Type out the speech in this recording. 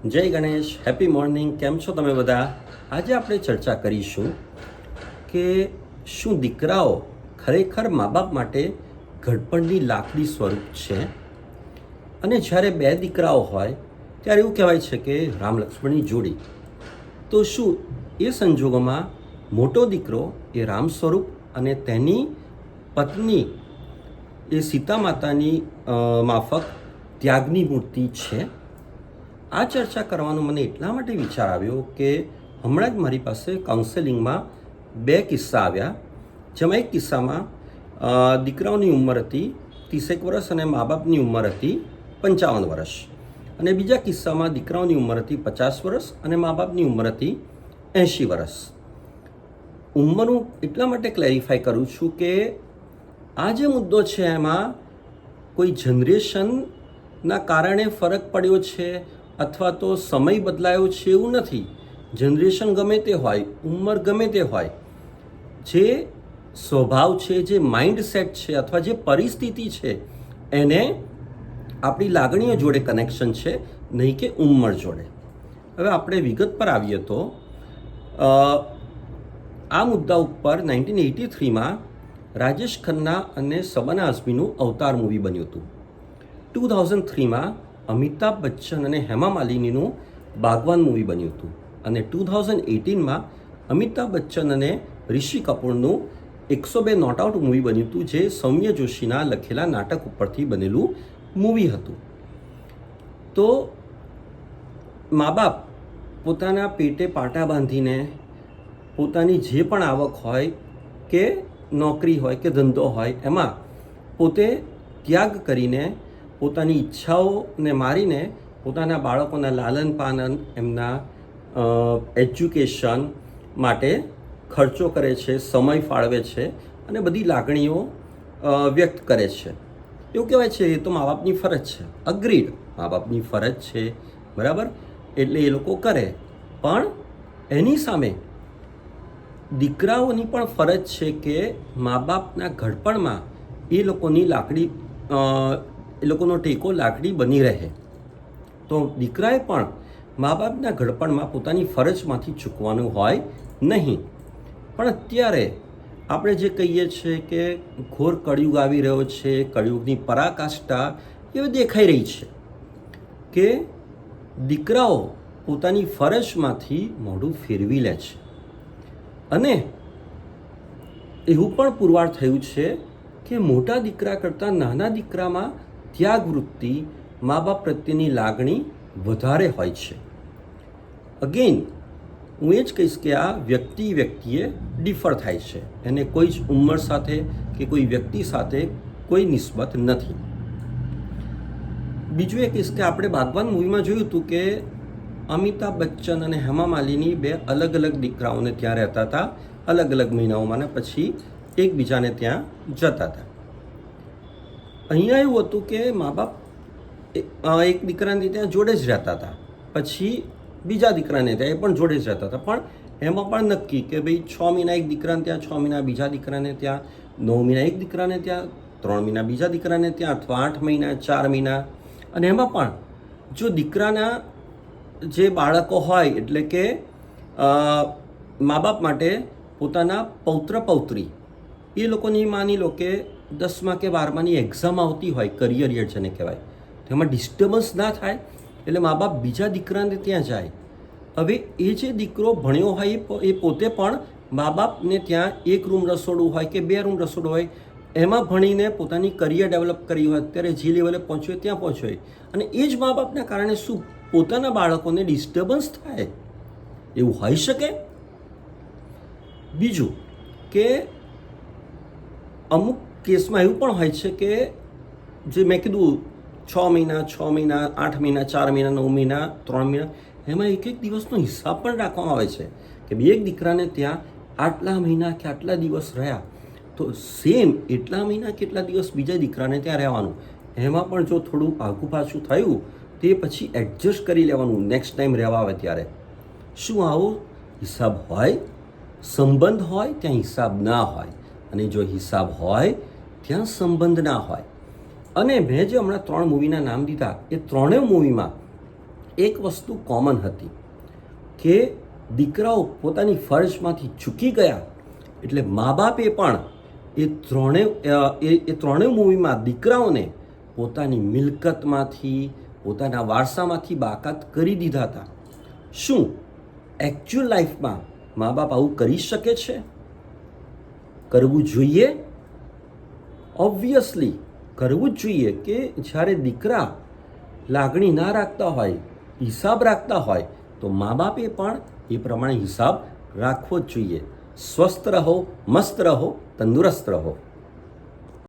જય Ganesh, happy morning. કેમ છો તમે બધા? આજે આપણે ચર્ચા કરીશું કે શું દીકરાઓ ખરેખર મા બાપ માટે ઘડપણની લાકડી સ્વરૂપ છે? અને જ્યારે બે દીકરાઓ હોય ત્યારે એવું કહેવાય છે કે રામ લક્ષ્મણની જોડી. તો શું એ સંજોગોમાં મોટો દીકરો એ રામ સ્વરૂપ અને તેની પત્ની એ સીતા માતાની માફક ત્યાગની મૂર્તિ છે? આ ચર્ચા કરવાનો મને એટલા માટે વિચાર આવ્યો કે હમણાં જ મારી પાસે કાઉન્સેલિંગમાં બે કિસ્સા આવ્યા, જેમાં એક કિસ્સામાં દીકરાઓની ઉંમર હતી 30 વર્ષ અને મા બાપની ઉંમર હતી 55 વર્ષ, અને બીજા કિસ્સામાં દીકરાઓની ઉંમર હતી 50 વર્ષ અને મા બાપની ઉંમર હતી 80 વર્ષ. ઉંમર હું એટલા માટે ક્લેરિફાય કરું છું કે આ જે મુદ્દો છે એમાં કોઈ જનરેશનના કારણે ફરક પડ્યો છે અથવા તો સમય બદલાયો છે એવું નથી. જનરેશન ગમે તે હોય, ઉંમર ગમે તે હોય, જે સ્વભાવ છે, જે માઇન્ડસેટ છે અથવા જે પરિસ્થિતિ છે એને આપણી લાગણીઓ જોડે કનેક્શન છે, નહીં કે ઉંમર જોડે. હવે આપણે વિગત પર આવીએ તો આ મુદ્દા ઉપર 1983માં રાજેશ ખન્ના અને શબાના આઝમીનું અવતાર મૂવી બન્યું હતું. 2003માં અમિતાભ બચ્ચન અને હેમા માલિનીનું બાગવાન મૂવી બન્યું હતું, અને 2018માં અમિતાભ બચ્ચન અને ઋષિ કપૂરનું 102 નોટ આઉટ મૂવી બન્યું હતું, જે સૌમ્ય જોશીના લખેલા નાટક ઉપરથી બનેલું મૂવી હતું. તો મા બાપ પોતાના પેટે પાટા બાંધીને પોતાની જે પણ આવક હોય કે નોકરી હોય કે ધંધો હોય એમાં પોતે ત્યાગ કરીને પોતાની ઈચ્છાઓને મારીને પોતાના બાળકોના લાલન પાલન, એમના એજ્યુકેશન માટે ખર્ચો કરે છે, સમય ફાળવે છે અને બધી લાગણીઓ વ્યક્ત કરે છે. એવું કહેવાય છે એ તો મા બાપની ફરજ છે. અગ્રીડ, મા બાપની ફરજ છે, બરાબર, એટલે એ લોકો કરે. પણ એની સામે દીકરાઓની પણ ફરજ છે કે મા બાપના ઘડપણમાં એ લોકોની લાકડી, એ લોકોનો ટેકો લાકડી બની રહે. તો દીકરાએ પણ મા બાપના ઘડપણમાં પોતાની ફરજમાંથી ચૂકવાનું હોય નહીં. પણ અત્યારે આપણે જે કહીએ છીએ કે ઘોર કળિયુગ આવી રહ્યો છે, કળિયુગની પરાકાષ્ઠા એવી દેખાઈ રહી છે કે દીકરાઓ પોતાની ફરજમાંથી મોઢું ફેરવી લે છે. અને એવું પણ પુરવાર થયું છે કે મોટા દીકરા કરતાં નાના દીકરામાં ત્યાગ વૃત્તિ, મા બાપ પ્રત્યેની લાગણી વધારે હોય છે. અગેન હું એ જ કહીશ કે આ વ્યક્તિએ ડિફર થાય છે, એને કોઈ જ ઉંમર સાથે કે કોઈ વ્યક્તિ સાથે કોઈ નિસ્બત નથી. બીજું એ કહીશ કે આપણે બાગવાન મૂવીમાં જોયું હતું કે અમિતાભ બચ્ચન અને હેમા માલિની બે અલગ અલગ દીકરાઓને ત્યાં રહેતા હતા, અલગ અલગ મહિનાઓમાં, ને પછી એકબીજાને ત્યાં જતા હતા. અહીંયા એવું હતું કે મા બાપ એક દીકરાને ત્યાં જોડે જ રહેતા હતા, પછી બીજા દીકરાને ત્યાં એ પણ જોડે જ રહેતા હતા. પણ એમાં પણ નક્કી કે ભાઈ 6 મહિના એક દીકરાને ત્યાં, 6 મહિના બીજા દીકરાને ત્યાં, 9 મહિના એક દીકરાને ત્યાં, 3 મહિના બીજા દીકરાને ત્યાં, અથવા 8 મહિના, 4 મહિના. અને એમાં પણ જો દીકરાના જે બાળકો હોય, એટલે કે મા બાપ માટે પોતાના પૌત્ર પૌત્રી, એ લોકોની માની લો કે 10મા કે 12માની એક્ઝામ આવતી હોય, કરિયર યર જેને કહેવાય, તેમાં ડિસ્ટર્બન્સ ના થાય એટલે મા બાપ બીજા દીકરાને ત્યાં જાય. હવે એ જે દીકરો ભણ્યો હોય એ પોતે પણ મા બાપને ત્યાં એક રૂમ રસોડું હોય કે 2 રૂમ રસોડું હોય એમાં ભણીને પોતાની કરિયર ડેવલપ કરી હોય, અત્યારે જે લેવલે પહોંચ્યો ત્યાં પહોંચ્યો હોય, અને એ જ મા બાપના કારણે શું પોતાના બાળકોને ડિસ્ટર્બન્સ થાય? એવું હોઈ શકે? બીજું કે અમુક કેસમાં એવું પણ હોય છે કે જે મેં કીધું 6 મહિના, 6 મહિના, 8 મહિના, 4 મહિના, 9 મહિના, 3 મહિના, એમાં એક દિવસનો હિસાબ પણ રાખવામાં આવે છે કે બે એક દીકરાને ત્યાં આટલા મહિના કે આટલા દિવસ રહ્યા, તો સેમ એટલા મહિના કે એટલા દિવસ બીજા દીકરાને ત્યાં રહેવાનું. એમાં પણ જો થોડું આઘું પાછું થયું તે પછી એડજસ્ટ કરી લેવાનું નેક્સ્ટ ટાઈમ રહેવા આવે ત્યારે. શું આવો હિસાબ હોય? સંબંધ હોય ત્યાં હિસાબ ના હોય, અને જો હિસાબ હોય ત્યાં સંબંધ ના હોય. અને મેં જે હમણાં 3 મૂવીના નામ દીધા, એ ત્રણેય મૂવીમાં એક વસ્તુ કોમન હતી કે દીકરાઓ પોતાની ફરજમાંથી ચૂકી ગયા એટલે મા બાપે પણ એ ત્રણેય મૂવીમાં દીકરાઓને પોતાની મિલકતમાંથી પોતાના વારસામાંથી બાકાત કરી દીધા હતા. શું એકચ્યુઅલ લાઈફમાં મા બાપ આવું કરી શકે છે? કરવું જોઈએ? ઓબ્વિયસલી કરવું જ જોઈએ કે જ્યારે દીકરા લાગણી ના રાખતા હોય, હિસાબ રાખતા હોય, તો મા બાપે પણ એ પ્રમાણે હિસાબ રાખવો જ જોઈએ. સ્વસ્થ રહો, મસ્ત રહો, તંદુરસ્ત રહો.